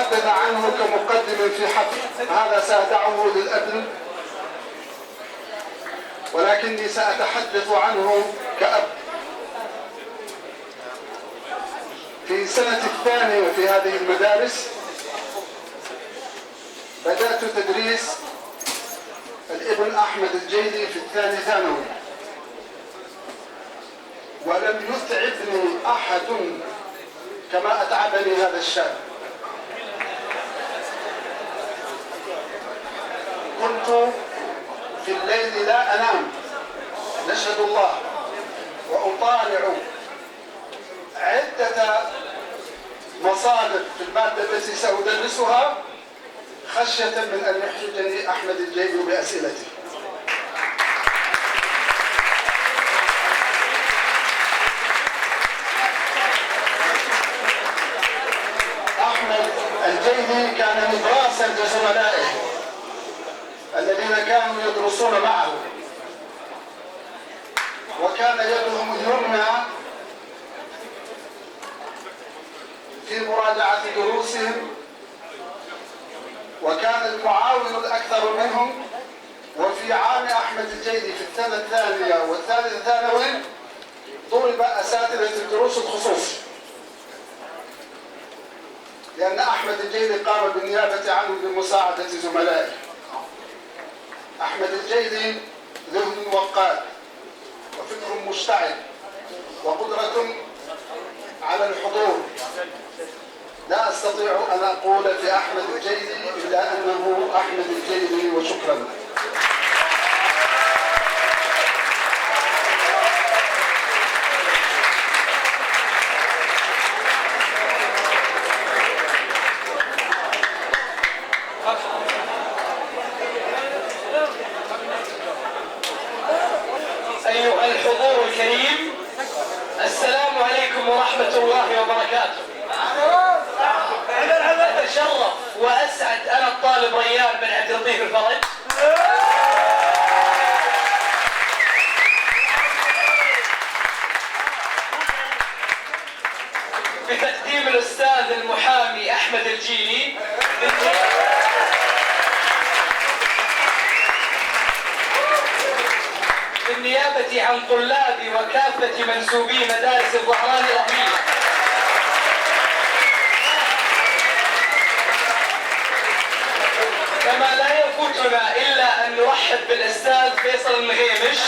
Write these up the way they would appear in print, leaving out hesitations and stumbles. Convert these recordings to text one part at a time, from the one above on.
أتحدث عنه كمقدم في حفل، هذا سأدعه للأبن، ولكني سأتحدث عنه كأب. في سنة الثانية في هذه المدارس بدأت تدريس الابن أحمد الجيلي في الثاني ثانوي، ولم يتعبني أحد كما أتعبني هذا الشاب. كنت في الليل لا أنام، نشهد الله، وأطالع عدة مصادر في المادة التي سأدرسها خشية من أن يحرجني أحمد الجيلي بأسئلته. أحمد الجيلي كان نبراسا لزملائه الذين كانوا يدرسون معه، وكان يدهم اليمنى في مراجعة دروسهم، وكان المعاون الأكثر منهم. وفي عام أحمد الجيلي في السنة الثانية والثالثة ثانوي ضرب أساتذة الدروس الخصوصي، لأن أحمد الجيلي قام بالنيابة عنه بمساعدة زملائه. أحمد الجيلي ذهن وقاد وفكر مشتعل وقدرة على الحضور. لا أستطيع أن أقول في أحمد الجيلي إلا أنه أحمد الجيلي، وشكرا. أيها الحضور الكريم، السلام عليكم ورحمة الله وبركاته. أتشرف وأسعد أنا الطالب ريان بن عبد اللطيف الفرج بتقديم الأستاذ المحامي أحمد الجيلي بالنيابة عن طلاب وكافة منسوبي مدارس الظهران الأهلية. كما لا يفوتنا إلا أن نرحب بالأستاذ فيصل المغيمش،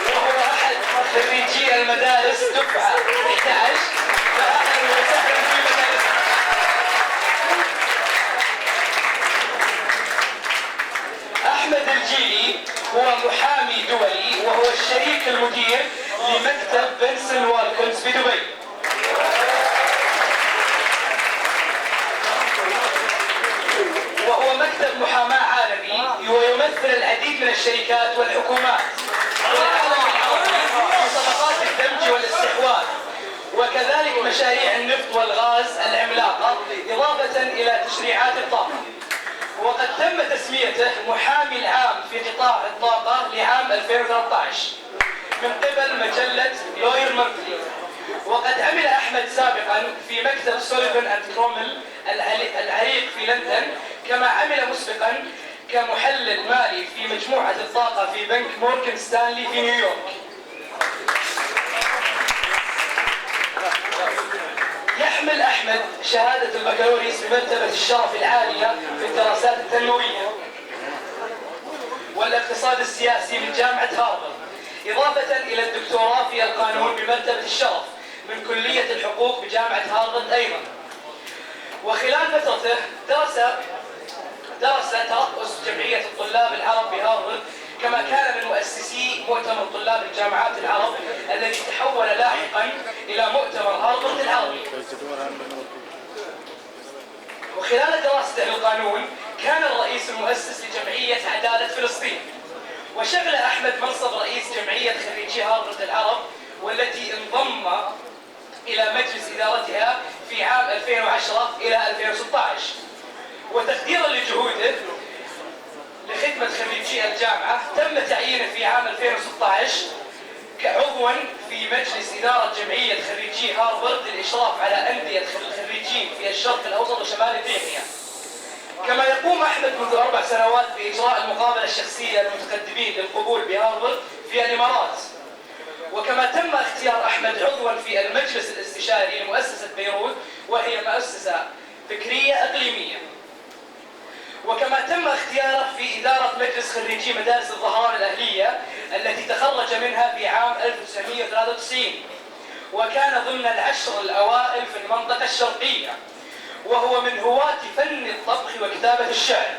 وهو أحد خريجي المدارس دفعة 11. فأهلا وسهلا في مدارسنا. أحمد الجيلي هو محامي دولي، وهو الشريك المدير لمكتب بنسل والكونز في دبي. وهو مكتب محاماة عالمي ويمثل العديد من الشركات والحكومات والعالم العربي في صفقات الدمج والاستحواذ، وكذلك مشاريع النفط والغاز العملاقة، إضافة إلى تشريعات الطاقة. وقد تم تسميته محامي العام في قطاع الطاقة لعام 2013 من قبل مجلة لوير مونثلي. وقد عمل أحمد سابقا في مكتب سوليفان أند كرومل العريق في لندن، كما عمل مسبقا كمحلل مالي في مجموعة الطاقة في بنك مورغان ستانلي في نيويورك. يحمل أحمد شهادة البكالوريوس بمرتبة الشرف العالية في الدراسات التنموية والاقتصاد السياسي من جامعة هارفارد، إضافة إلى الدكتوراه في القانون بمرتبة الشرف من كلية الحقوق بجامعة هارفارد أيضا. وخلال فترته درس ترأس جمعية الطلاب العرب بهارفارد، كما كان من مؤسسي مؤتمر طلاب الجامعات العرب الذي تحول لاحقا إلى مؤتمر هارفارد العربي. وخلال دراسته للقانون كان الرئيس المؤسس لجمعية عدالة فلسطين. وشغل أحمد منصب رئيس جمعية خريجي هارفارد العرب، والتي انضم إلى مجلس إدارتها في عام 2010 إلى 2016. وتقديرا لجهوده لخدمة خريجي الجامعة تم تعيينه في عام 2016 عضوا في مجلس إدارة جمعية خريجي هارفارد للإشراف على أندية الخريجين في الشرق الأوسط وشمال إفريقيا. كما يقوم أحمد منذ 4 سنوات بإجراء المقابلة الشخصية للمتقدمين للقبول بهارفارد في الإمارات. وكما تم اختيار أحمد عضوا في المجلس الاستشاري لمؤسسة بيروت، وهي مؤسسة فكرية إقليمية. وكما تم اختياره في إدارة مجلس خريجي مدارس الظهران الأهلية التي تخرج منها في عام 1993، وكان ضمن ال10 الأوائل في المنطقة الشرقية، وهو من هواة فن الطبخ وكتابة الشعر.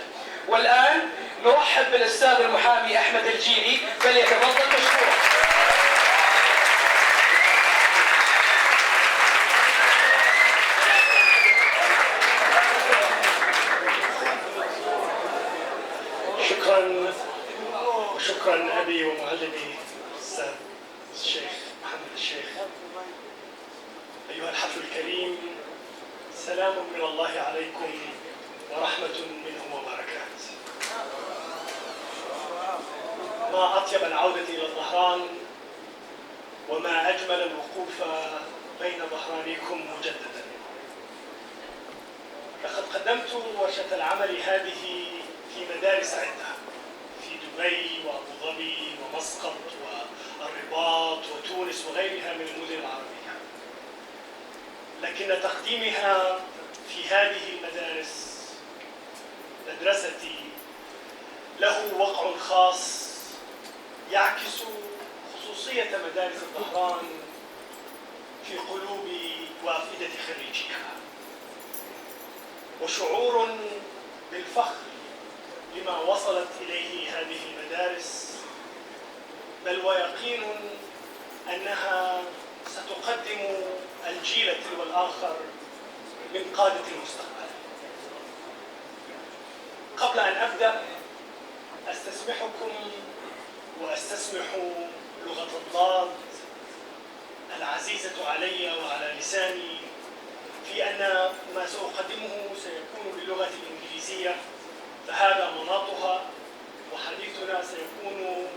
والآن نرحب بالأستاذ المحامي أحمد الجيلي، فليتفضل مشكورا. شكرا أبي ومعلمي الأستاذ الشيخ محمد الشيخ. أيها الحفل الكريم، سلام من الله عليكم ورحمة منه وبركات. ما أطيب العودة إلى الظهران، وما أجمل الوقوف بين ظهرانيكم مجددا. لقد قدمت ورشة العمل هذه في مدارس عدة في دبي وأبو ظبي ومسقط والرباط وتونس وغيرها من المدن العربية، لكن تقديمها في هذه المدارس مدرستي له وقع خاص يعكس خصوصية مدارس الظهران في قلوب وأفئدة خريجيها، وشعور بالفخر لما وصلت إليه هذه المدارس، بل ويقين أنها ستقدم الجيل تلو الآخر من قادة المستقبل. قبل أن أبدأ أستسمحكم وأستسمح لغة الضاد العزيزة علي وعلى لساني في أن ما سأقدمه سيكون باللغة الإنجليزية، فهذا مناطها، وحديثنا سيكون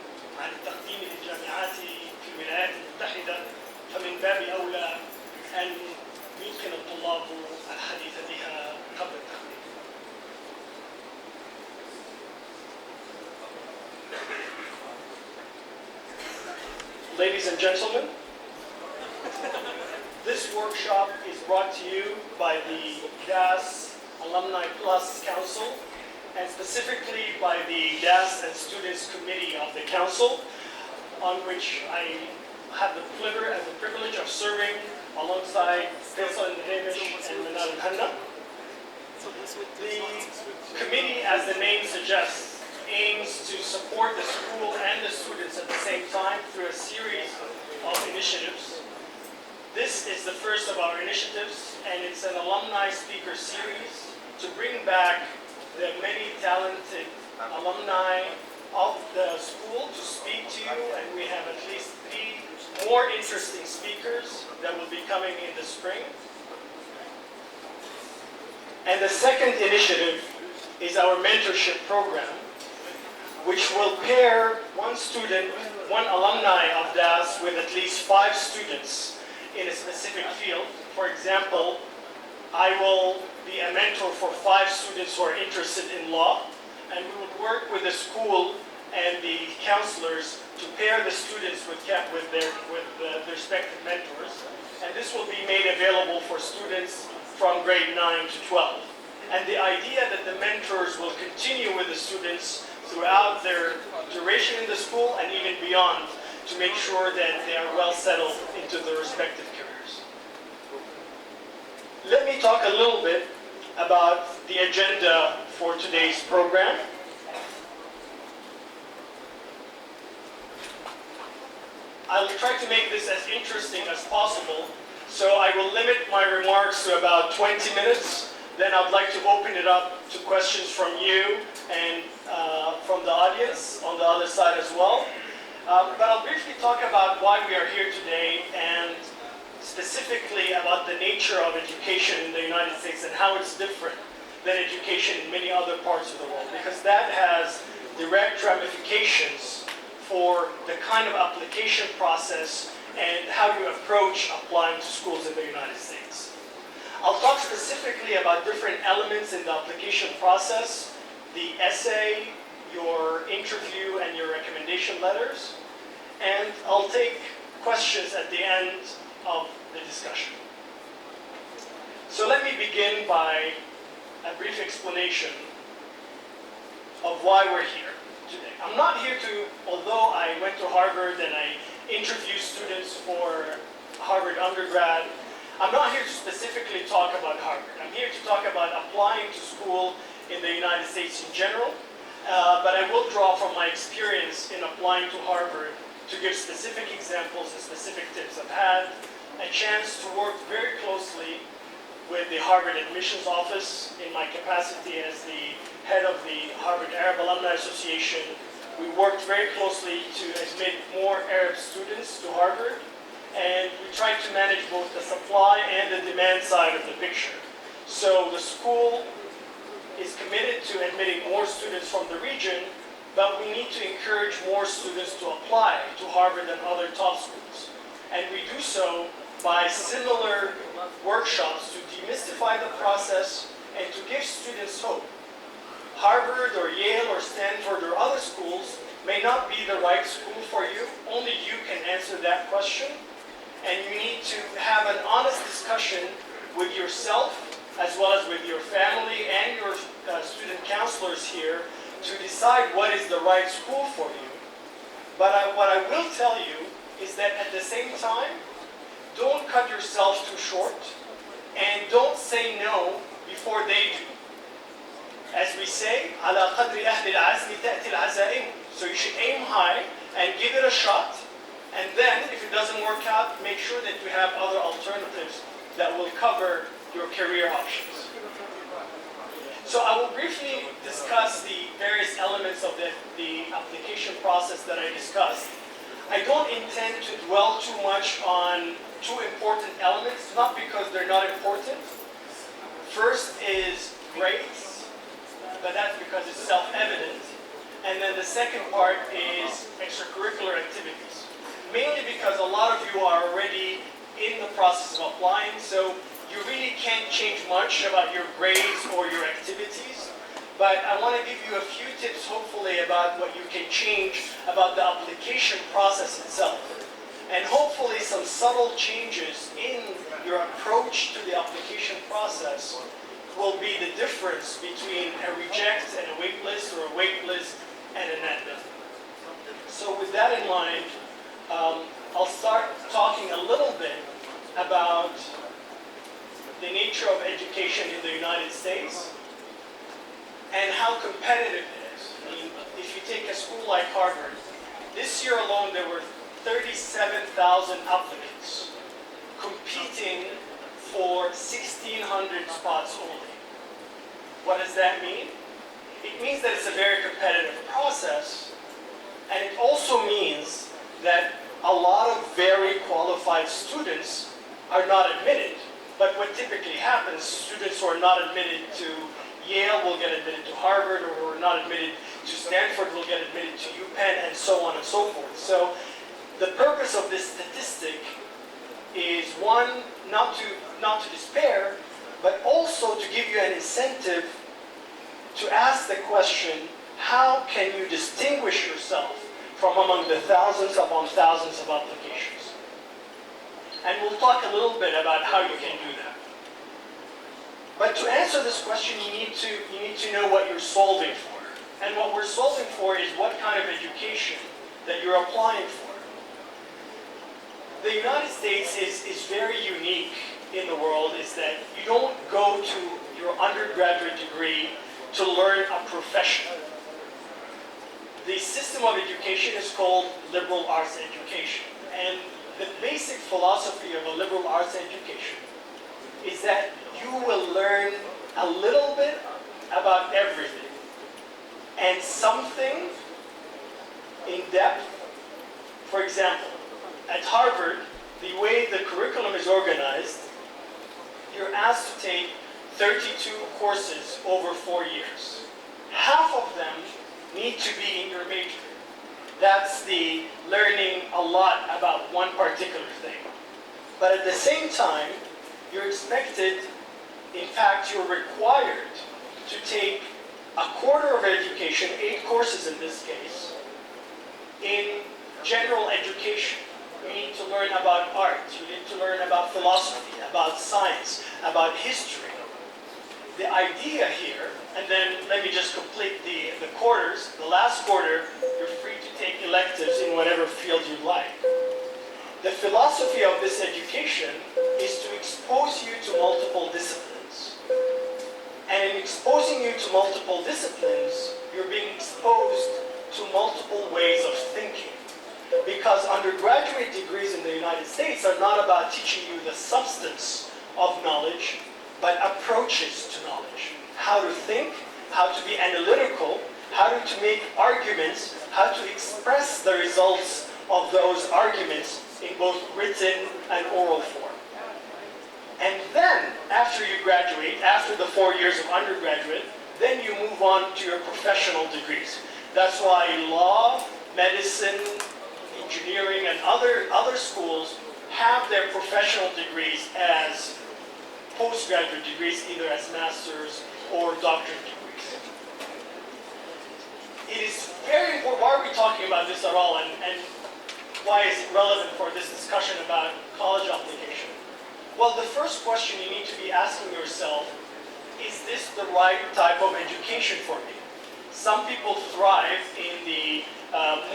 عن التقديم للجامعات في الولايات المتحدة، فمن باب أولى أن يتقن الطلاب الحديث بها قبل التقديم. Ladies and gentlemen, this workshop is brought to you by the DAS Alumni Plus Council, and specifically by the DAS and Students Committee of the Council, on which I have the pleasure and the privilege of serving alongside Faisal Hamish and Manal Hanna. The committee, as the name suggests, aims to support the school and the students at the same time through a series of initiatives. This is the first of our initiatives, and it's an alumni speaker series to bring back the many talented alumni of the school to speak to you, and we have at least 3 more interesting speakers that will be coming in the spring. And the second initiative is our mentorship program, which will pair one student, one alumni of DAS with at least 5 students in a specific field. For example, I will be a mentor for 5 students who are interested in law, and we will work with the school and the counselors to pair the students with their respective mentors. And this will be made available for students from grade 9 to 12. And the idea that the mentors will continue with the students throughout their duration in the school and even beyond, to make sure that they are well settled into their respective careers. Let me talk a little bit about the agenda for today's program. I'll try to make this as interesting as possible, so I will limit my remarks to about 20 minutes. Then I'd like to open it up to questions from you and from the audience on the other side as well. But I'll briefly talk about why we are here today, and specifically about the nature of education in the United States and how it's different than education in many other parts of the world, because that has direct ramifications for the kind of application process and how you approach applying to schools in the United States. I'll talk specifically about different elements in the application process, the essay, your interview, and your recommendation letters, and I'll take questions at the end of the discussion. So let me begin by a brief explanation of why we're here today. I'm not here to, although I went to Harvard and I interviewed students for Harvard undergrad, I'm not here to specifically talk about Harvard. I'm here to talk about applying to school in the United States in general, but I will draw from my experience in applying to Harvard to give specific examples and specific tips. I've had a chance to work very closely with the Harvard Admissions Office in my capacity as the head of the Harvard Arab Alumni Association. We worked very closely to admit more Arab students to Harvard, and we tried to manage both the supply and the demand side of the picture. So the school is committed to admitting more students from the region, but we need to encourage more students to apply to Harvard and other top schools. And we do so by similar workshops to demystify the process and to give students hope. Harvard or Yale or Stanford or other schools may not be the right school for you. Only you can answer that question. And you need to have an honest discussion with yourself as well as with your family and your student counselors here to decide what is the right school for you. But what I will tell you is that at the same time, don't cut yourself too short and don't say no before they do. As we say, على قدر أهل العزم تأتي العزائم. So you should aim high and give it a shot. And then, if it doesn't work out, make sure that you have other alternatives that will cover your career options. So I will briefly discuss the various elements of the application process that I discussed. I don't intend to dwell too much on two important elements, not because they're not important. First is grades, but that's because it's self-evident. And then the second part is extracurricular activities. Mainly because a lot of you are already in the process of applying, so you really can't change much about your grades or your activities. But I want to give you a few tips, hopefully, about what you can change about the application process itself. And hopefully some subtle changes in your approach to the application process will be the difference between a reject and a wait list, or a wait list and an admit. So with that in mind, I'll start talking a little bit about the nature of education in the United States and how competitive it is. I mean, if you take a school like Harvard, this year alone there were 37,000 applicants competing for 1,600 spots only. What does that mean? It means that it's a very competitive process, and it also means that a lot of very qualified students are not admitted. But what typically happens, students who are not admitted to Yale will get admitted to Harvard, or who are not admitted to Stanford will get admitted to UPenn, and so on and so forth. So the purpose of this statistic is, one, not to despair, but also to give you an incentive to ask the question, how can you distinguish yourself from among the thousands upon thousands of applications? And we'll talk a little bit about how you can do that. But to answer this question, you need to know what you're solving for. And what we're solving for is what kind of education that you're applying for. The United States is very unique in the world, is that you don't go to your undergraduate degree to learn a profession. The system of education is called liberal arts education. And the basic philosophy of a liberal arts education is that you will learn a little bit about everything and something in depth. For example, at Harvard, the way the curriculum is organized, you're asked to take 32 courses over 4 years. Half of them need to be in your major. That's the learning a lot about one particular thing. But at the same time, you're expected, in fact, you're required to take a quarter of education, 8 courses in this case, in general education. You need to learn about art, you need to learn about philosophy, about science, about history. The idea here, and then let me just complete the quarters. The last quarter, you're free to take electives in whatever field you like. The philosophy of this education is to expose you to multiple disciplines. And in exposing you to multiple disciplines, you're being exposed to multiple ways of thinking. Because undergraduate degrees in the United States are not about teaching you the substance of knowledge, but approaches to knowledge. How to think, how to be analytical, how to make arguments, how to express the results of those arguments in both written and oral form. And then, after you graduate, after the 4 years of undergraduate, then you move on to your professional degrees. That's why law, medicine, engineering, and other schools have their professional degrees as postgraduate degrees, either as master's or doctorate degrees. It is very important. Why are we talking about this at all, and why is it relevant for this discussion about college application? Well, the first question you need to be asking yourself, is this the right type of education for me? Some people thrive in the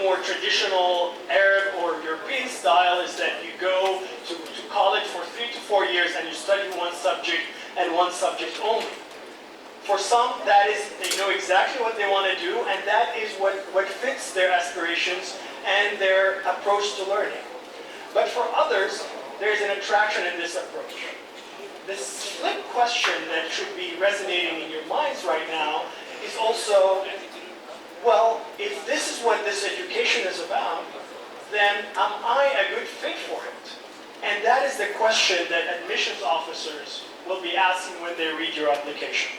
more traditional Arab or European style, is that you go to college for 3 to 4 years and you study one subject and one subject only. For some, that is, they know exactly what they want to do, and that is what fits their aspirations and their approach to learning. But for others, there's an attraction in this approach. The flip question that should be resonating in your minds right now is also, well, if this is what this education is about, then am I a good fit for it? And that is the question that admissions officers will be asking when they read your application.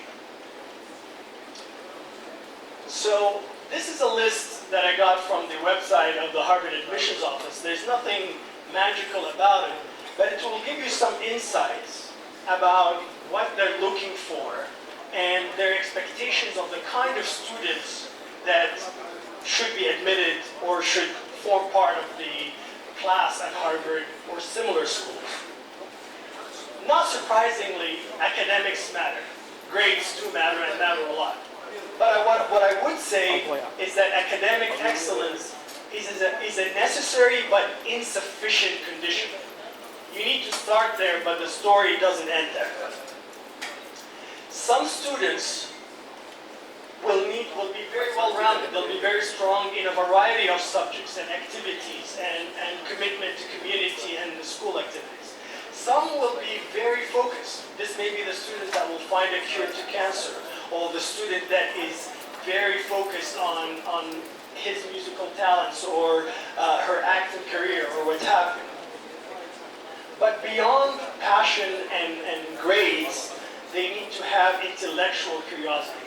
So this is a list that I got from the website of the Harvard Admissions Office. There's nothing magical about it, but it will give you some insights about what they're looking for and their expectations of the kind of students that should be admitted or should form part of the class at Harvard or similar schools. Not surprisingly, academics matter. Grades do matter and matter a lot. But what I would say is that academic excellence is a necessary but insufficient condition. You need to start there, but the story doesn't end there. Some students will be very well-rounded. They'll be very strong in a variety of subjects and activities and commitment to community and the school activities. Some will be very focused. This may be the student that will find a cure to cancer, or the student that is very focused on his musical talents or her acting career or what have you. But beyond passion and grades, they need to have intellectual curiosity.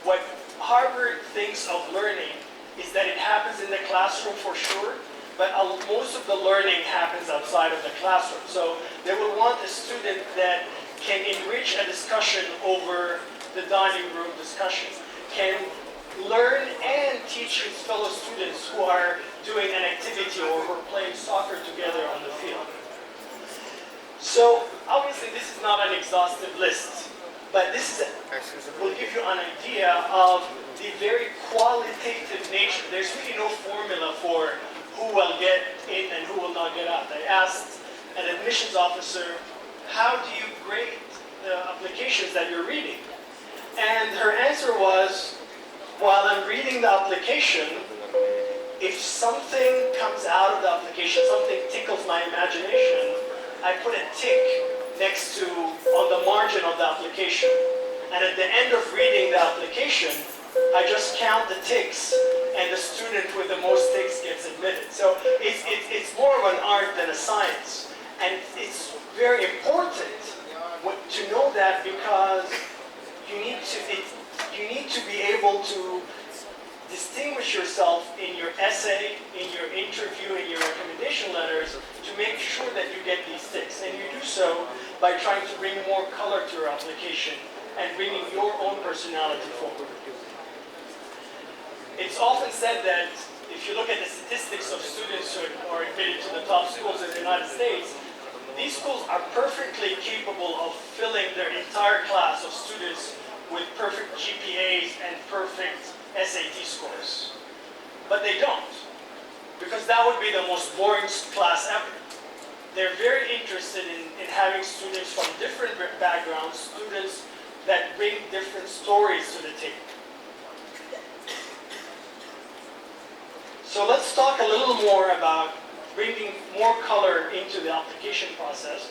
What Harvard thinks of learning is that it happens in the classroom for sure, but most of the learning happens outside of the classroom. So they will want a student that can enrich a discussion over the dining room discussion, can learn and teach his fellow students who are doing an activity or who are playing soccer together on the field. So obviously this is not an exhaustive list, but this will give you an idea of the very qualitative nature. There's really no formula for who will get in and who will not get out. I asked an admissions officer, how do you grade the applications that you're reading? And her answer was, while I'm reading the application, if something comes out of the application, something tickles my imagination, I put a tick next to, on the margin of the application. And at the end of reading the application, I just count the ticks, and the student with the most ticks gets admitted. So it's more of an art than a science. And it's very important to know that, because you need to be able to distinguish yourself in your essay, in your interview, in your recommendation letters to make sure that you get these ticks. And you do so by trying to bring more color to your application and bringing your own personality forward. It's often said that if you look at the statistics of students who are admitted to the top schools in the United States, these schools are perfectly capable of filling their entire class of students with perfect GPAs and perfect SAT scores. But they don't, because that would be the most boring class ever. They're very interested in having students from different backgrounds, students that bring different stories to the table. So let's talk a little more about bringing more color into the application process.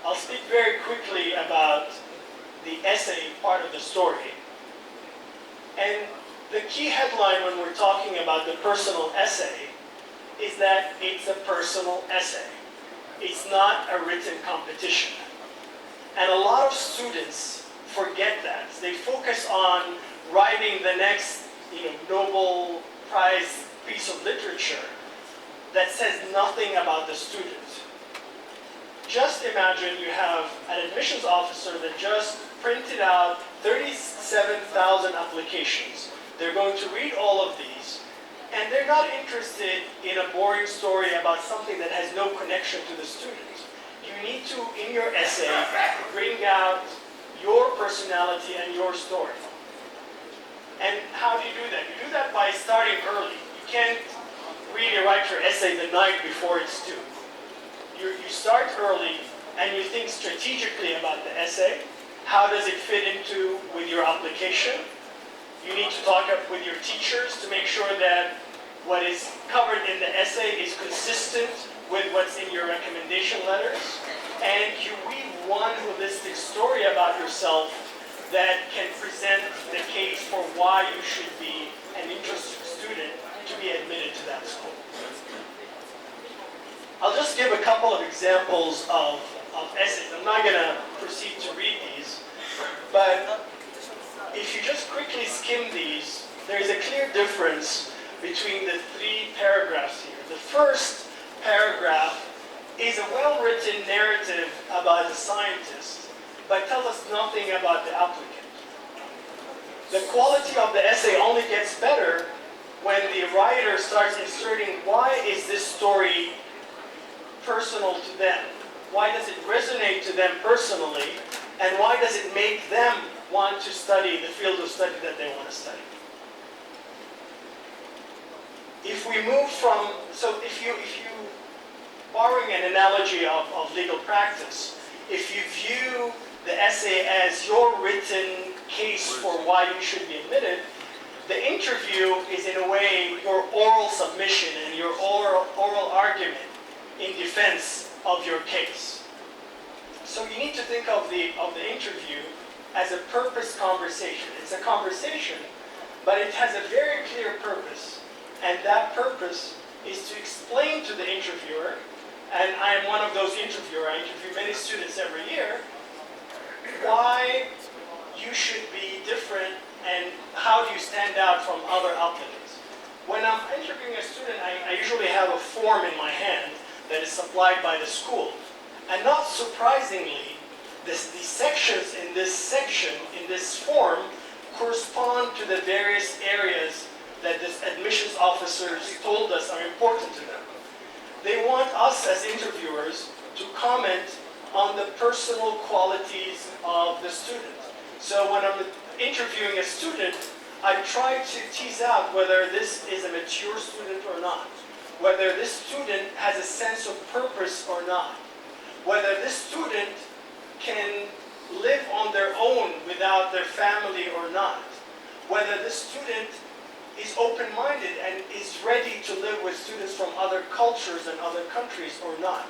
I'll speak very quickly about the essay part of the story. And the key headline when we're talking about the personal essay is that it's a personal essay. It's not a written competition. And a lot of students forget that. They focus on writing the next, Nobel Prize piece of literature that says nothing about the student. Just imagine you have an admissions officer that just printed out 37,000 applications. They're going to read all of these, and they're not interested in a boring story about something that has no connection to the student. You need to, in your essay, bring out your personality and your story. And how do you do that? You do that by starting early. You can't really write your essay the night before it's due. You start early and you think strategically about the essay. How does it fit into with your application? You need to talk up with your teachers to make sure that what is covered in the essay is consistent with what's in your recommendation letters. And you weave one holistic story about yourself that can present the case for why you should be an interested student to be admitted to that school. I'll just give a couple of examples of essays. I'm not going to proceed to read these, but if you just quickly skim these, there's a clear difference between the three paragraphs here. The first paragraph is a well-written narrative about a scientist, but tells us nothing about the applicant. The quality of the essay only gets better when the writer starts inserting why is this story personal to them? Why does it resonate to them personally? And why does it make them want to study the field of study that they want to study? If we move from, so if you borrowing an analogy of legal practice, if you view the essay as your written case for why you should be admitted, the interview is in a way your oral submission and your oral argument in defense of your case. So you need to think of the interview as a purpose conversation. It's a conversation, but it has a very clear purpose. And that purpose is to explain to the interviewer, and I am one of those interviewers, I interview many students every year, why you should be different and how do you stand out from other applicants. When I'm interviewing a student, I usually have a form in my hand that is supplied by the school. And not surprisingly, the sections in this section, in this form, correspond to the various areas that the admissions officers told us are important to them. They want us as interviewers to comment on the personal qualities of the student. So when I'm interviewing a student, I try to tease out whether this is a mature student or not, whether this student has a sense of purpose or not, whether this student can live on their own without their family or not, whether this student is open-minded and is ready to live with students from other cultures and other countries or not.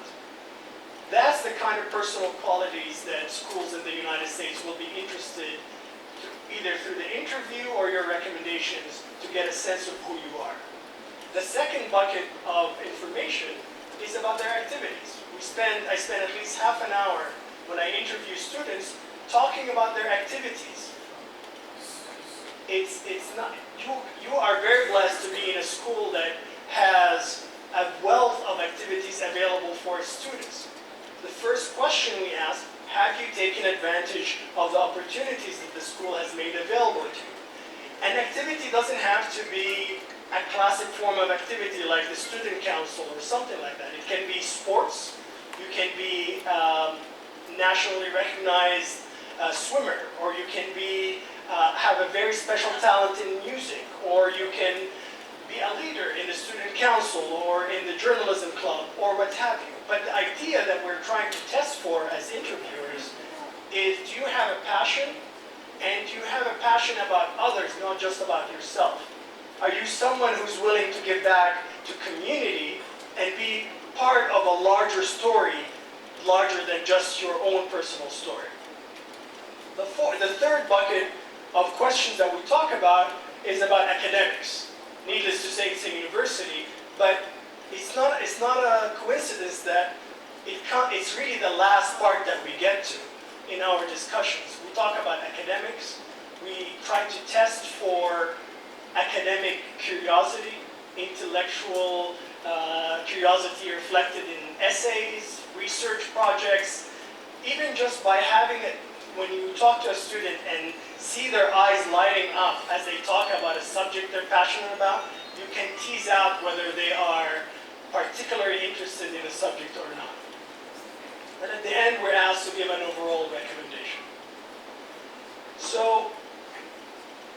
That's the kind of personal qualities that schools in the United States will be interested to, either through the interview or your recommendations, to get a sense of who you are. The second bucket of information is about their activities. I spend at least half an hour when I interview students talking about their activities. it's not, you are very blessed to be in a school that has a wealth of activities available for its students. The first question we ask, have you taken advantage of the opportunities that the school has made available to you? An activity doesn't have to be a classic form of activity like the student council or something like that. It can be sports. You can be nationally recognized swimmer, or you can be have a very special talent in music, or you can be a leader in the student council or in the journalism club or what have you. But the idea that we're trying to test for as interviewers is, do you have a passion? And do you have a passion about others, not just about yourself? Are you someone who's willing to give back to community and be part of a larger story, larger than just your own personal story? The third bucket of questions that we talk about is about academics. Needless to say, it's a university, but it's not a coincidence that it's really the last part that we get to in our discussions. We talk about academics. We try to test for academic curiosity, intellectual curiosity reflected in essays, research projects. Even just by having it, when you talk to a student and see their eyes lighting up as they talk about a subject they're passionate about, you can tease out whether they are particularly interested in a subject or not. And at the end, we're asked to give an overall recommendation. So,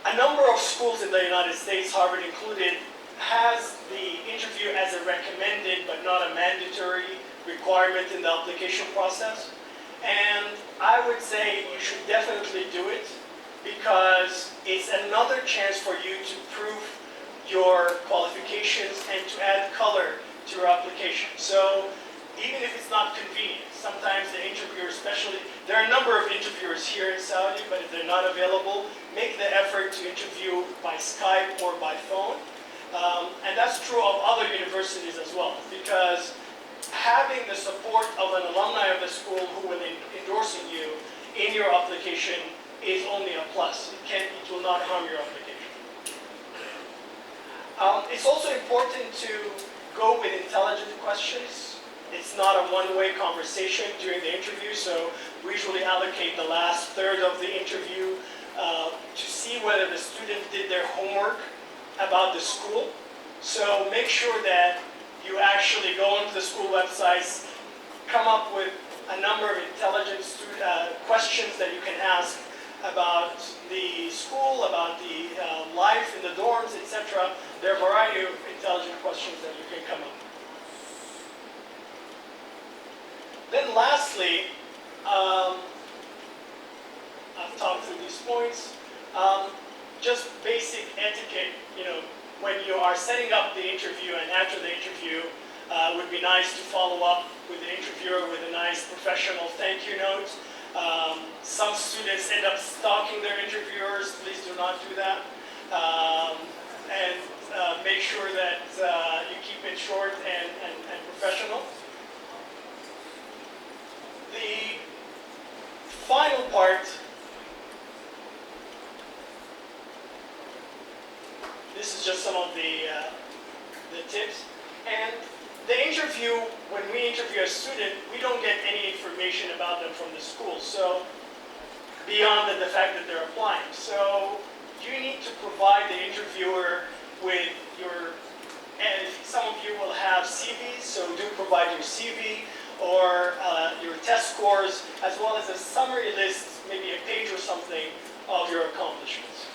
a number of schools in the United States, Harvard included, has the interview as a recommended but not a mandatory requirement in the application process. And I would say you should definitely do it, because it's another chance for you to prove your qualifications and to add color to your application. So even if it's not convenient, sometimes the interviewer, especially, there are a number of interviewers here in Saudi, but if they're not available, make the effort to interview by Skype or by phone. And that's true of other universities as well, because having the support of an alumni of the school who will be endorsing you in your application is only a plus. It will not harm your application. It's also important to go with intelligent questions. It's not a one-way conversation during the interview, so we usually allocate the last third of the interview to see whether the student did their homework about the school. So make sure that you actually go onto the school websites, come up with a number of intelligent questions that you can ask about the school, about the life in the dorms, etc. There are a variety of intelligent questions that you can come up with. Then lastly, I've talked through these points. Just basic etiquette, when you are setting up the interview and after the interview, it would be nice to follow up with the interviewer with a nice professional thank you note. Some students end up stalking their interviewers. Please do not do that. And make sure that you keep it short and professional. The final part, this is just some of the tips. And the interview, when we interview a student, we don't get any information about them from the school, so beyond the fact that they're applying. So you need to provide the interviewer with and some of you will have CVs, so do provide your CV or your test scores, as well as a summary list, maybe a page or something, of your accomplishments.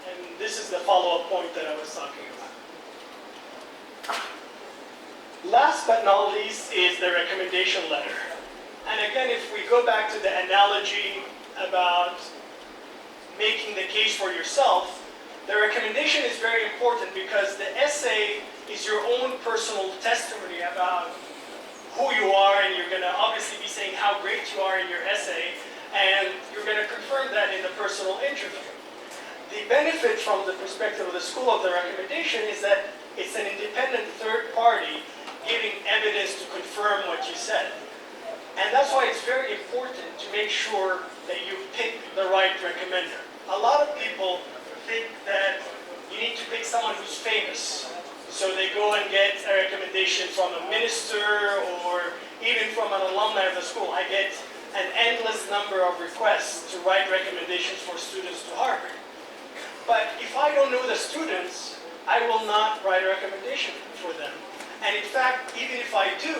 And this is the follow-up point that I was talking about. Last but not least is the recommendation letter. And again, if we go back to the analogy about making the case for yourself, the recommendation is very important because the essay is your own personal testimony about who you are, and you're going to obviously be saying how great you are in your essay, and you're going to confirm that in the personal interview. The benefit from the perspective of the school of the recommendation is that it's an independent third party giving evidence to confirm what you said. And that's why it's very important to make sure that you pick the right recommender. A lot of people think that you need to pick someone who's famous. So they go and get a recommendation from a minister or even from an alumni of the school. I get an endless number of requests to write recommendations for students to Harvard. But if I don't know the students, I will not write a recommendation for them. And in fact, even if I do,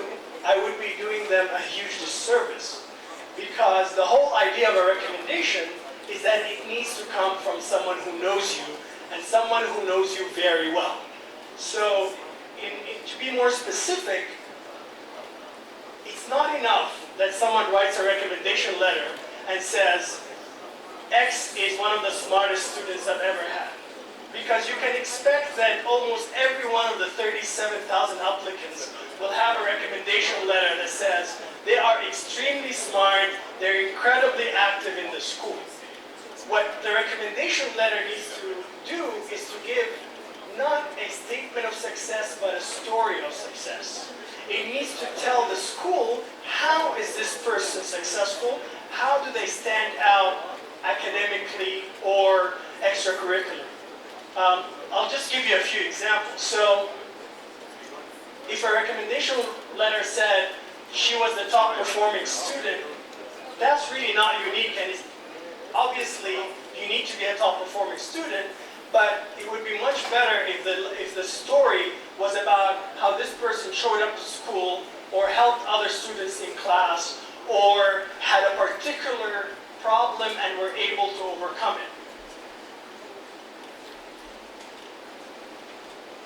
I would be doing them a huge disservice. Because the whole idea of a recommendation is that it needs to come from someone who knows you and someone who knows you very well. So, to be more specific, it's not enough that someone writes a recommendation letter and says, X is one of the smartest students I've ever had. Because you can expect that almost every one of the 37,000 applicants will have a recommendation letter that says they are extremely smart, they're incredibly active in the school. What the recommendation letter needs to do is to give not a statement of success, but a story of success. It needs to tell the school, how is this person successful? How do they stand out academically or extracurricular? I'll just give you a few examples. So, if a recommendation letter said she was the top performing student, that's really not unique, and it's obviously you need to be a top performing student, but it would be much better if the story was about how this person showed up to school or helped other students in class or had a particular problem and were able to overcome it.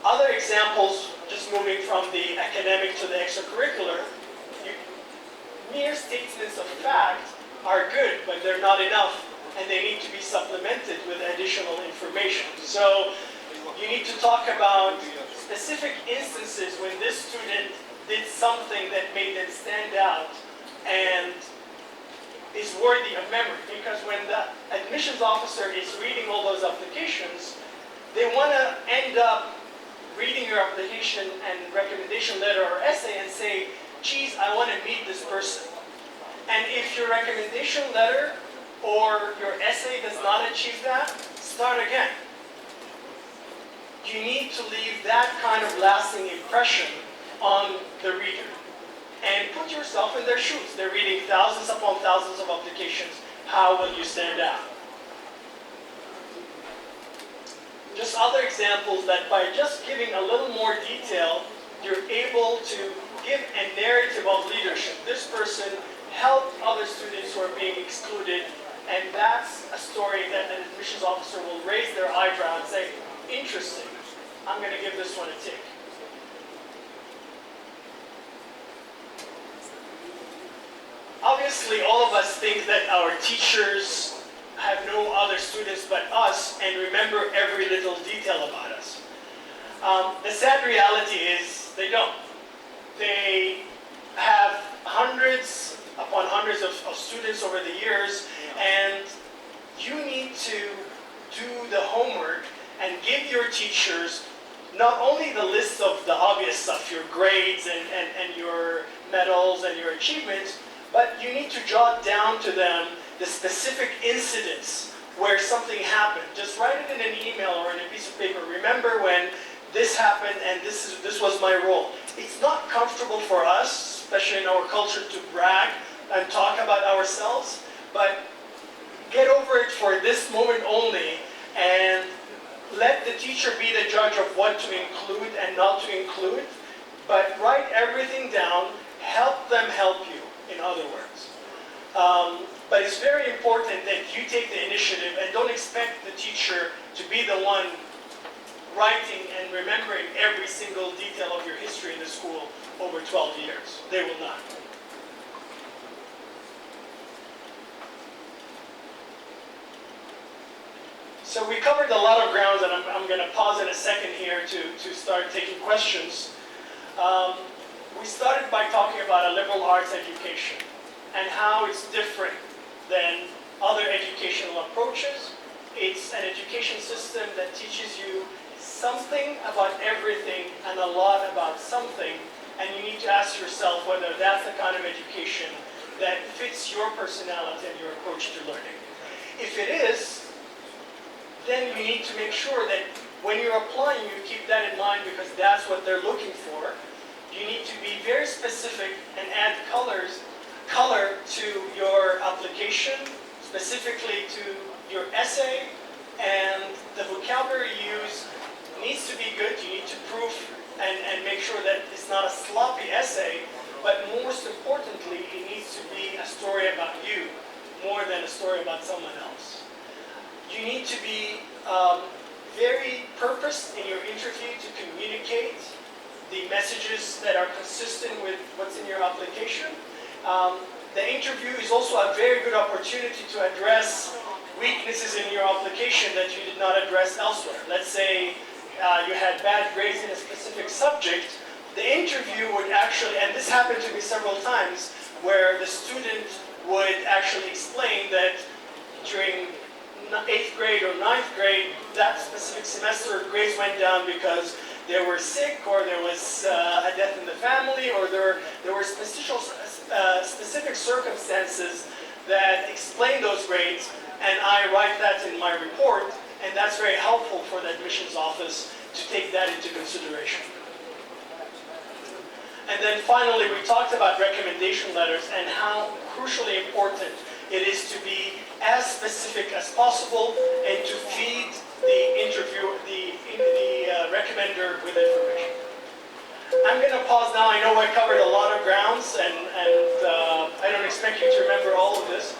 Other examples, just moving from the academic to the extracurricular, mere statements of fact are good, but they're not enough, and they need to be supplemented with additional information. So you need to talk about specific instances when this student did something that made them stand out and is worthy of memory. Because when the admissions officer is reading all those applications, they want to end up reading your application and recommendation letter or essay and say, geez, I want to meet this person. And if your recommendation letter or your essay does not achieve that, start again. You need to leave that kind of lasting impression on the reader. And put yourself in their shoes. They're reading thousands upon thousands of applications. How will you stand out? Just other examples that by just giving a little more detail, you're able to give a narrative of leadership. This person helped other students who are being excluded, and that's a story that an admissions officer will raise their eyebrow and say, interesting, I'm going to give this one a tick. Obviously, all of us think that our teachers have no other students but us and remember every little detail about us. The sad reality is they don't. They have hundreds upon hundreds of students over the years, and you need to do the homework and give your teachers not only the list of the obvious stuff, your grades and your medals and your achievements, but you need to jot down to them the specific incidents where something happened. Just write it in an email or in a piece of paper. Remember when this happened and this was my role. It's not comfortable for us, especially in our culture, to brag and talk about ourselves, but get over it for this moment only and let the teacher be the judge of what to include and not to include, but write everything down, help them help you, in other words. But it's very important that you take the initiative and don't expect the teacher to be the one writing and remembering every single detail of your history in the school over 12 years. They will not. So we covered a lot of grounds, and I'm going to pause in a second here to start taking questions. We started by talking about a liberal arts education and how it's different than other educational approaches. It's an education system that teaches you something about everything and a lot about something, and you need to ask yourself whether that's the kind of education that fits your personality and your approach to learning. If it is, then you need to make sure that when you're applying, you keep that in mind because that's what they're looking for. You need to be very specific and add color to your application, specifically to your essay, and the vocabulary you use needs to be good. You need to prove and make sure that it's not a sloppy essay, but most importantly, it needs to be a story about you more than a story about someone else. You need to be very purposed in your interview to communicate the messages that are consistent with what's in your application. The interview is also a very good opportunity to address weaknesses in your application that you did not address elsewhere. Let's say you had bad grades in a specific subject. The interview would actually, and this happened to me several times, where the student would actually explain that during 8th grade or 9th grade, that specific semester, grades went down because they were sick, or there was a death in the family, or there were specific circumstances that explain those grades, and I write that in my report, and that's very helpful for the admissions office to take that into consideration. And then finally, we talked about recommendation letters and how crucially important it is to be as specific as possible and to feed the recommender with information. I'm going to pause now. I know I covered a lot of grounds, and I don't expect you to remember all of this.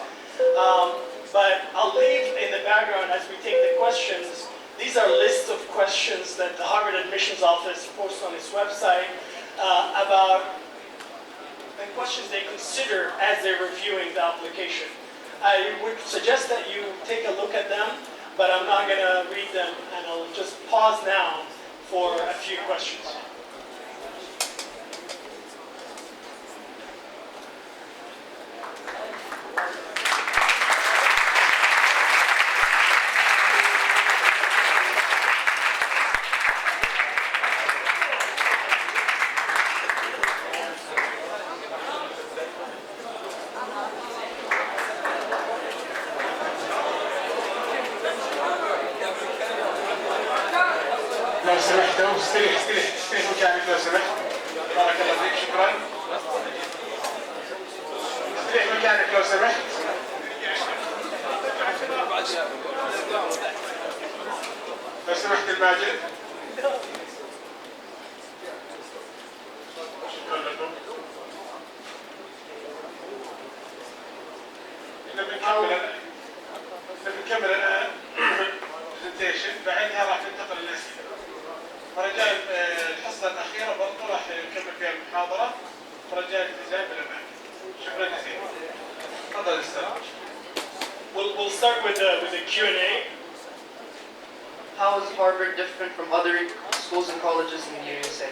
But I'll leave in the background as we take the questions. These are lists of questions that the Harvard Admissions Office posts on its website about the questions they consider as they're reviewing the application. I would suggest that you take a look at them, but I'm not going to read them, and I'll just pause now for a few questions. لو سمحت استريح مكانك لو سمحت. بارك الله فيك، شكرا. استريح مكانك لو سمحت. لو سمحت الماجد. شكرا لكم. بنكمل الآن برزنتيشن، بعدها راح ننتقل للأسئلة. فرجاء الحصة الأخيرة برضه راح نكمل فيها المحاضرة، فرجاء الالتزام بالأماكن. شكرا جزيلا. تفضل أستاذ. We'll start with the Q&A. How is Harvard different from other schools and colleges in the USA?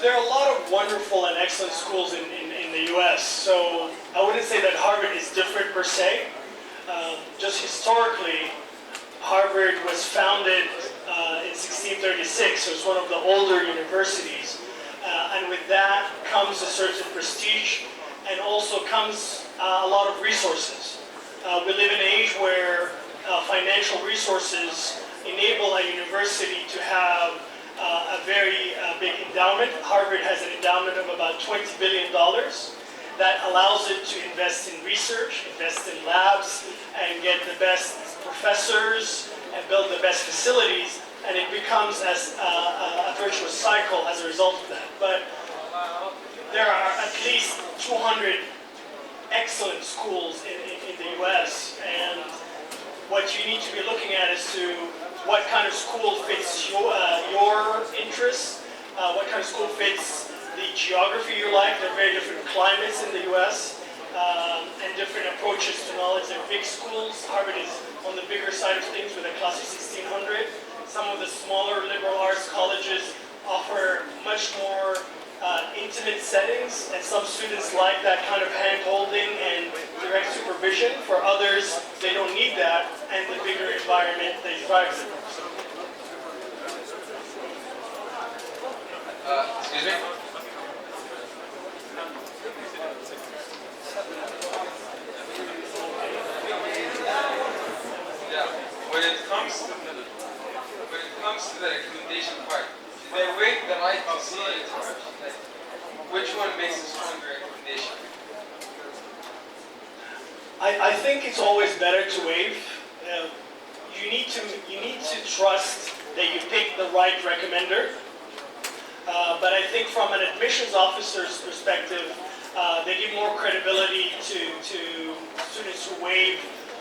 There are a lot of wonderful and excellent schools in the US, so I wouldn't say that Harvard is different per se. Just historically, Harvard was founded in 1636, so it's one of the older universities. And with that comes a certain prestige, and also comes a lot of resources. We live in an age where financial resources enable a university to have a very big endowment. Harvard has an endowment of about $20 billion that allows it to invest in research, invest in labs, and get the best professors and build the best facilities, and it becomes as a virtuous cycle as a result of that. But there are at least 200 excellent schools in the US, and what you need to be looking at is to what kind of school fits your interests, what kind of school fits the geography you like. There are very different climates in the US and different approaches to knowledge. There are big schools. Harvard is on the bigger side of things with a class of 1,600. Some of the smaller liberal arts colleges offer much more intimate settings, and some students like that kind of hand-holding and direct supervision. For others, they don't need that, and the bigger environment they thrive in. Excuse me? comes to the recommendation part, do they wait the right to see it? Like, which one makes a stronger recommendation? I think it's always better to waive. You need to trust that you pick the right recommender. But I think from an admissions officer's perspective, they give more credibility to students who waive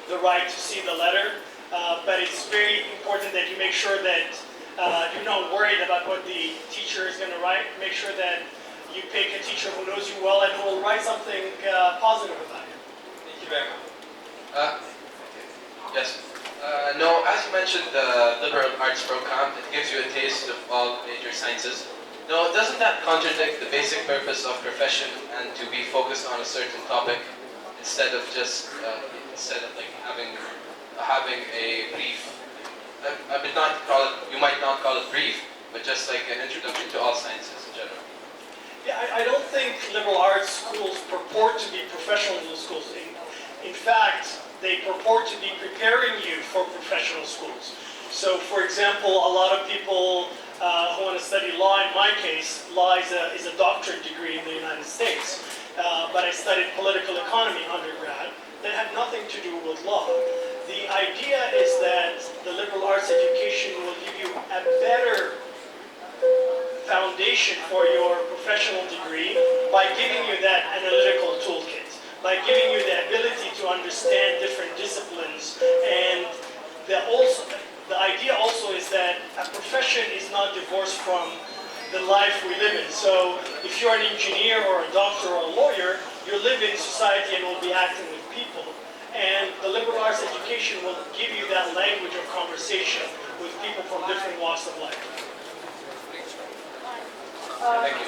the right to see the letter. But it's very important that you make sure that you're not worried about what the teacher is going to write. Make sure that you pick a teacher who knows you well and who will write something positive about you. Thank you very much. Yes. No, as you mentioned, the liberal arts program, it gives you a taste of all major sciences. No, doesn't that contradict the basic purpose of profession and to be focused on a certain topic instead of just like having a brief? I would not call it. You might not call it brief, but just like an introduction to all sciences in general. Yeah, I don't think liberal arts schools purport to be professional schools. In fact, they purport to be preparing you for professional schools. So, for example, a lot of people who want to study law, in my case, law is a doctorate degree in the United States. But I studied political economy undergrad that had nothing to do with law. The idea is that the liberal arts education will give you a better foundation for your professional degree by giving you that analytical toolkit, by giving you the ability to understand different disciplines. And the idea also is that a profession is not divorced from the life we live in. So if you're an engineer or a doctor or a lawyer, you live in society and will be acting with people. And the liberal arts education will give you that language of conversation with people from different walks of life. Thank you.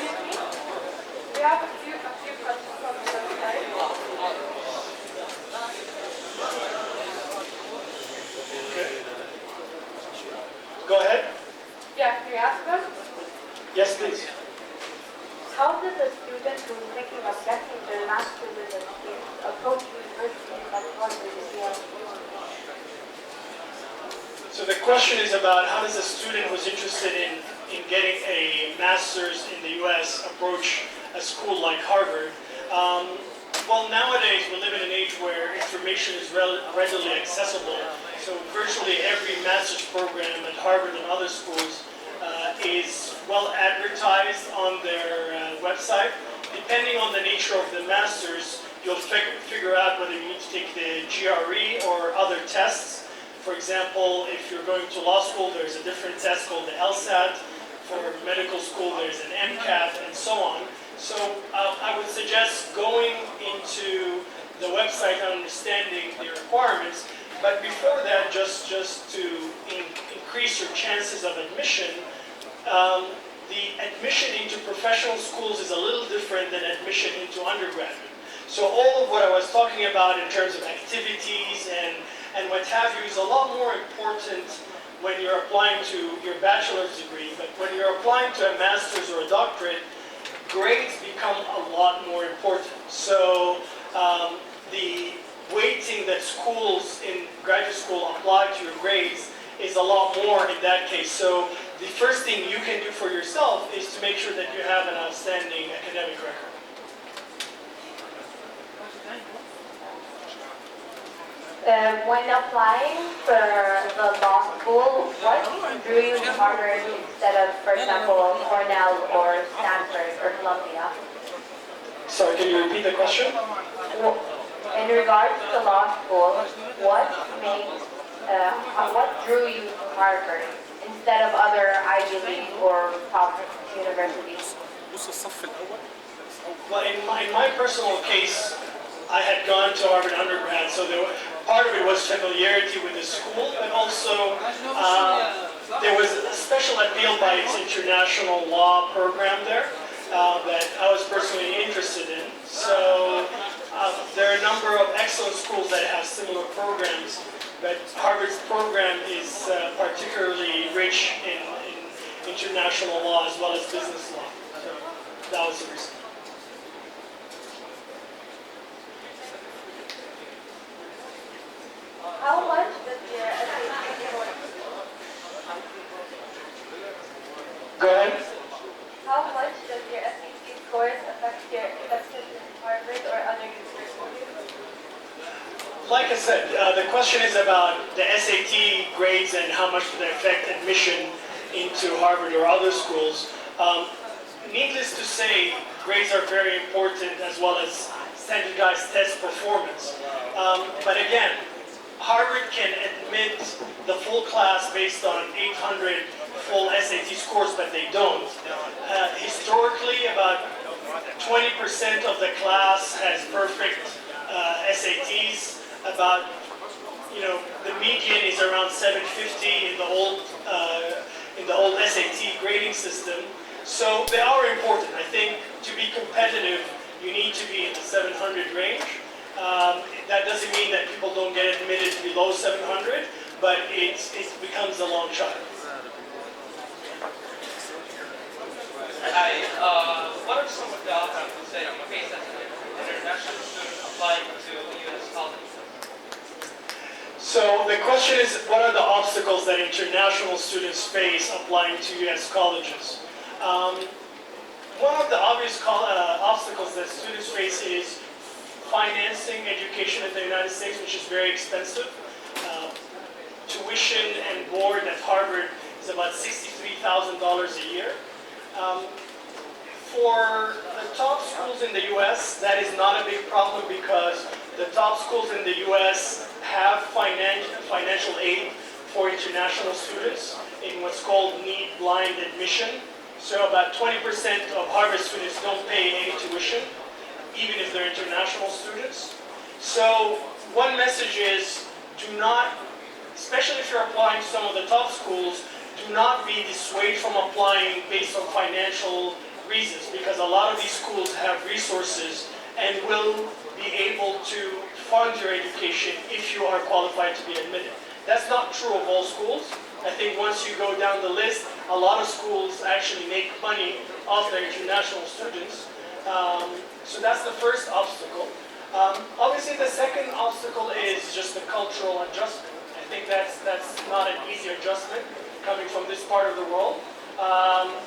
We have a few questions from the website. Okay. Go ahead. Yeah, can you ask them? Yes, please. How does a student who is thinking of getting their master's in the field approach universities like Harvard and Yale? So the question is about how does a student who's interested in getting a master's in the US approach a school like Harvard. Well, nowadays we live in an age where information is readily accessible. So virtually every master's program at Harvard and other schools is well advertised on their website. Depending on the nature of the master's, you'll figure out whether you need to take the GRE or other tests. For example, if you're going to law school, there's a different test called the LSAT. For medical school, there's an MCAT, and so on. So I would suggest going into the website and understanding the requirements. But before that, just to increase your chances of admission, the admission into professional schools is a little different than admission into undergraduate. So all of what I was talking about in terms of activities and what have you is a lot more important when you're applying to your bachelor's degree. But when you're applying to a master's or a doctorate, grades become a lot more important. So the weighting that schools in graduate school apply to your grades is a lot more in that case. So the first thing you can do for yourself is to make sure that you have an outstanding academic record. When applying for the law school, what drew you to Harvard instead of, for example, Cornell or Stanford or Columbia? Sorry, can you repeat the question? In regards to law school, what drew you to Harvard instead of other Ivy League or top universities? Well, in my personal case, I had gone to Harvard undergrad, so part of it was familiarity with the school, but also there was a special appeal by its international law program there that I was personally interested in. So there are a number of excellent schools that have similar programs, but Harvard's program is particularly rich in international law as well as business law. So that was the reason. How much does your SAT score Like I said, the question is about the SAT grades and how much do they affect admission into Harvard or other schools. Needless to say, grades are very important as well as standardized test performance. But again, Harvard can admit the full class based on 800 full SAT scores, but they don't. Historically, about 20% of the class has perfect SATs. About, the median is around 750 in the old SAT grading system. So they are important. I think to be competitive, you need to be in the 700 range. That doesn't mean that people don't get admitted below 700, but it becomes a long shot. Hi, what are some of the obstacles that you face as an international student applying to U.S. colleges? So the question is, what are the obstacles that international students face applying to U.S. colleges? One of the obvious obstacles that students face is financing education in the United States, which is very expensive. Tuition and board at Harvard is about $63,000 a year. For the top schools in the U.S., that is not a big problem because the top schools in the U.S. have financial aid for international students in what's called need-blind admission. So about 20% of Harvard students don't pay any tuition, even if they're international students. So one message is, do not, especially if you're applying to some of the top schools, do not be dissuaded from applying based on financial reasons, because a lot of these schools have resources and will be able to fund your education if you are qualified to be admitted. That's not true of all schools. I think once you go down the list, a lot of schools actually make money off their international students. So that's the first obstacle. Obviously, the second obstacle is just the cultural adjustment. I think that's not an easy adjustment coming from this part of the world,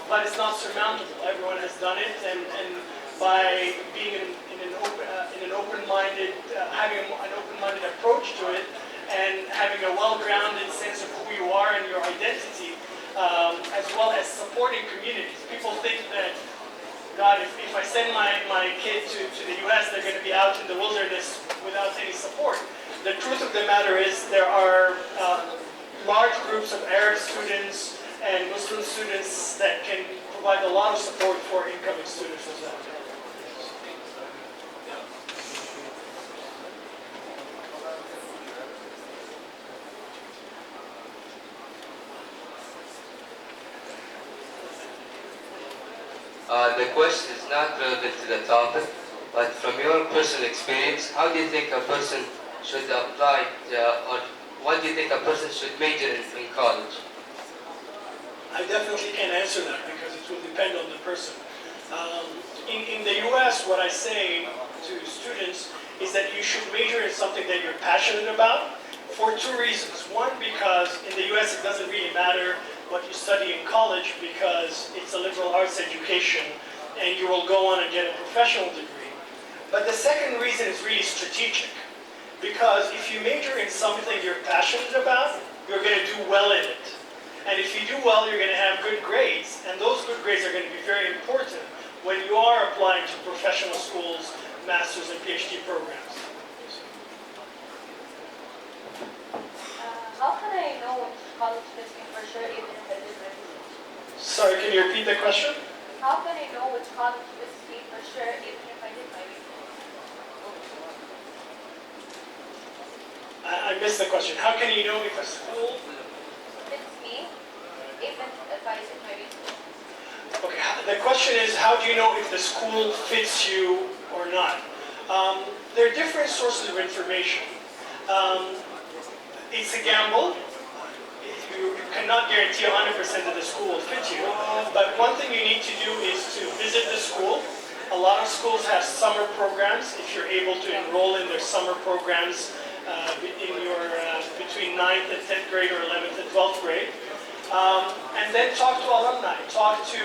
but it's not surmountable. Everyone has done it, and by being in an open-minded, having an open-minded approach to it, and having a well-grounded sense of who you are and your identity, as well as supporting communities. People think that, God, if I send my kid to the US, they're going to be out in the wilderness without any support. The truth of the matter is there are large groups of Arab students and Muslim students that can provide a lot of support for incoming students as well. The question is not relevant to the topic, but from your personal experience, how do you think a person should apply, or what do you think a person should major in college? I definitely can't answer that because it will depend on the person. In the US, what I say to students is that you should major in something that you're passionate about for two reasons. One, because in the US it doesn't really matter what you study in college because it's a liberal arts education and you will go on and get a professional degree. But the second reason is really strategic, because if you major in something you're passionate about, you're going to do well in it. And if you do well, you're going to have good grades, and those good grades are going to be very important when you are applying to professional schools, master's and PhD programs. How can I know which college fits me for sure, even if I did register? Sorry, can you repeat the question? How can I know which college fits me for sure, even if I did my research? I missed the question. How can you know if a school... Fits me, even if I did my research? Okay, the question is, how do you know if the school fits you or not? There are different sources of information. It's a gamble. You cannot guarantee 100% that the school will fit you. But one thing you need to do is to visit the school. A lot of schools have summer programs. If you're able to enroll in their summer programs in your between 9th and 10th grade or 11th and 12th grade. And then talk to alumni, talk to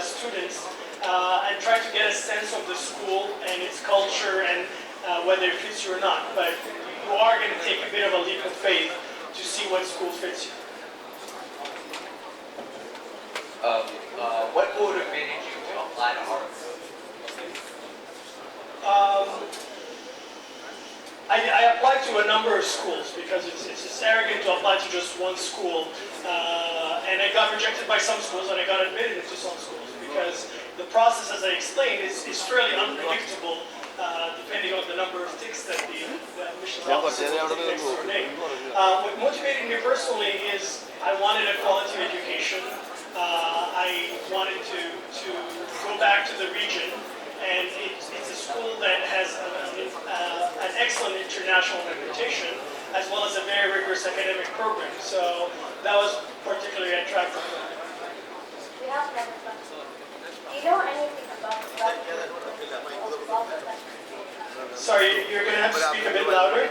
students, and try to get a sense of the school and its culture and whether it fits you or not. But you are going take a bit of a leap of faith to see what school fits you. What motivated you to apply to Harvard? I applied to a number of schools because it's just arrogant to apply to just one school. And I got rejected by some schools and I got admitted into some schools because the process, as I explained, is fairly unpredictable depending on the number of ticks that the admissions officer will take next to your name. What motivated me personally is I wanted a quality education. I wanted to go back to the region, and it's a school that has an excellent international reputation as well as a very rigorous academic program. So that was particularly attractive. We have another question. Do you know anything about the Sorry, you're going to have to speak a bit louder.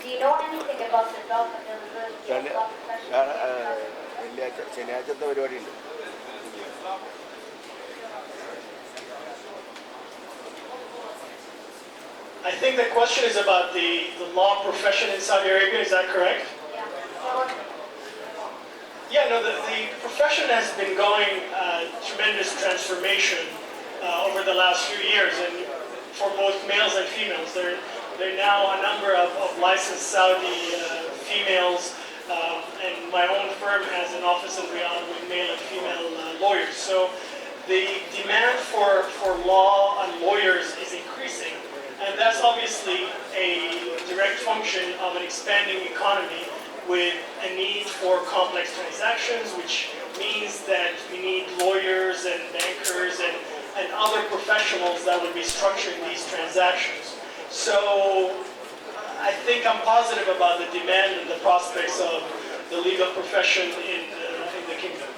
Do you know anything about the job availability of law professionals? ശനിയാഴ്ചത്തെ പരിപാടിയുണ്ട്. I think the question is about the law profession in Saudi Arabia, is that correct? Yeah, no, the profession has been going tremendous transformation over the last few years, and for both males and females. There are now a number of licensed Saudi females, and my own firm has an office in Riyadh with male and female lawyers. So the demand for law and lawyers is increasing, and that's obviously a direct function of an expanding economy with a need for complex transactions, which means that we need lawyers and bankers and other professionals that would be structuring these transactions. So I think I'm positive about the demand and the prospects of the legal profession in the kingdom.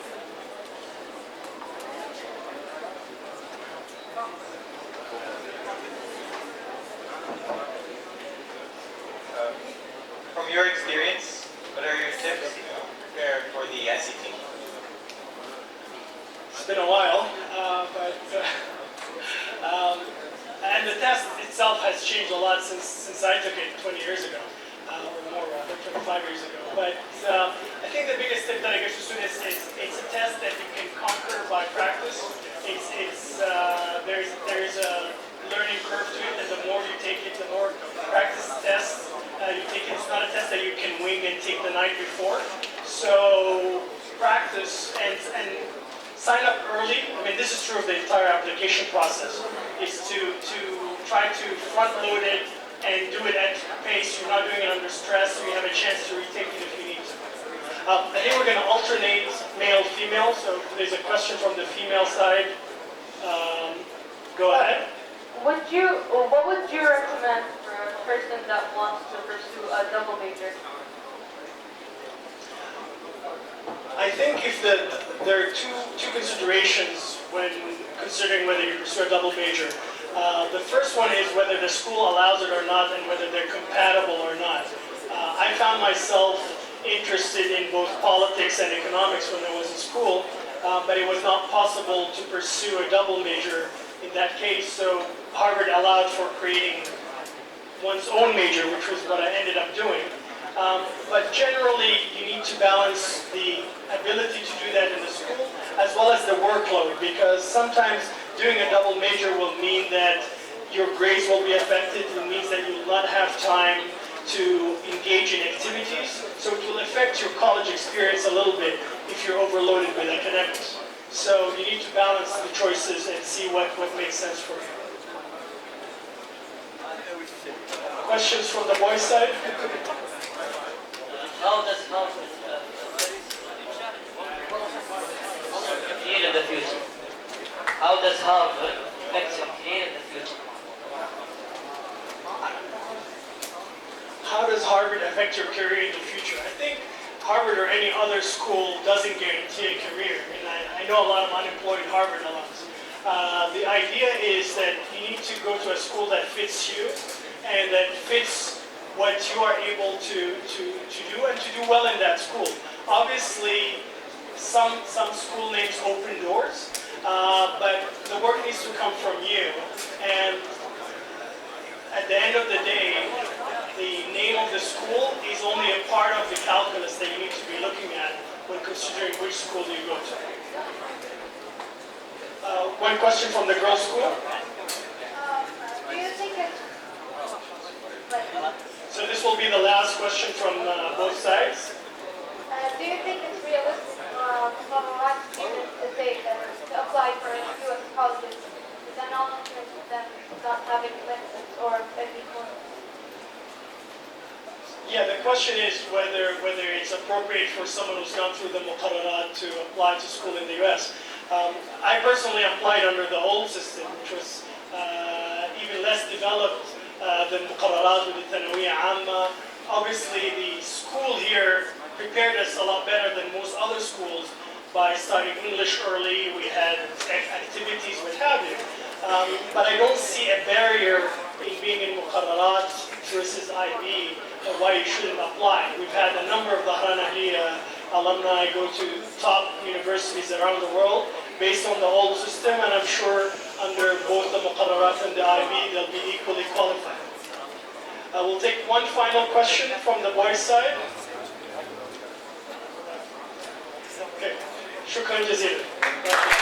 From your experience, what are your tips to prepare for the SET? It's been a while, and the test itself has changed a lot since I took it 20 years ago, or more rather, 25 years ago. But I think the biggest tip that I give to students is it's a test that you can conquer by practice. There's a learning curve to it, and the more you take it, the more practice tests you take it. It's not a test that you can wing and take the night before. So practice and sign up early. I mean, this is true of the entire application process. Is to try to front load it and do it at pace. You're not doing it under stress, so you have a chance to retake it if you need to. I think we're going to alternate male-female. So if there's a question from the female side, go ahead. What would you recommend for a person that wants to pursue a double major? I think if there are two considerations when considering whether you pursue a double major. The first one is whether the school allows it or not, and whether they're compatible or not. I found myself interested in both politics and economics when I was in school, but it was not possible to pursue a double major in that case, so Harvard allowed for creating one's own major, which was what I ended up doing. But generally, you need to balance the ability to do that in the school as well as the workload, because sometimes doing a double major will mean that your grades will be affected. It means that you will not have time to engage in activities. So it will affect your college experience a little bit if you're overloaded with academics. So you need to balance the choices and see what makes sense for you. Questions from the boys' side? How does Harvard career in the future? How does Harvard affect your career in the future? How does Harvard affect your career in the future? I think Harvard or any other school doesn't guarantee a career. And I know a lot of unemployed Harvard alums. The idea is that you need to go to a school that fits you and that fits what you are able to do and to do well in that school. Obviously, some school names open doors, but the work needs to come from you. And at the end of the day, the name of the school is only a part of the calculus that you need to be looking at when considering which school you go to. One question from the girls' school. Do you think it's So this will be the last question from both sides. do you think it's realistic for white students to apply for U.S. colleges with an alternate to them not having lessons or maybe courses? Yeah, the question is whether it's appropriate for someone who's gone through the muqarrarat to apply to school in the U.S. I personally applied under the old system, which was even less developed than muqarrarat with the Thanawiyya Amma. Obviously, the school here prepared us a lot better than most other schools by studying English early. We had activities, what have you. But I don't see a barrier in being in muqarrarat versus IB why you shouldn't apply. We've had a number of the Dhahran Ahliya alumni go to top universities around the world based on the old system, and I'm sure under both the muqarrarat and the IB they'll be equally qualified. We'll take one final question from the boys' side. Okay. Shukran jazeelan.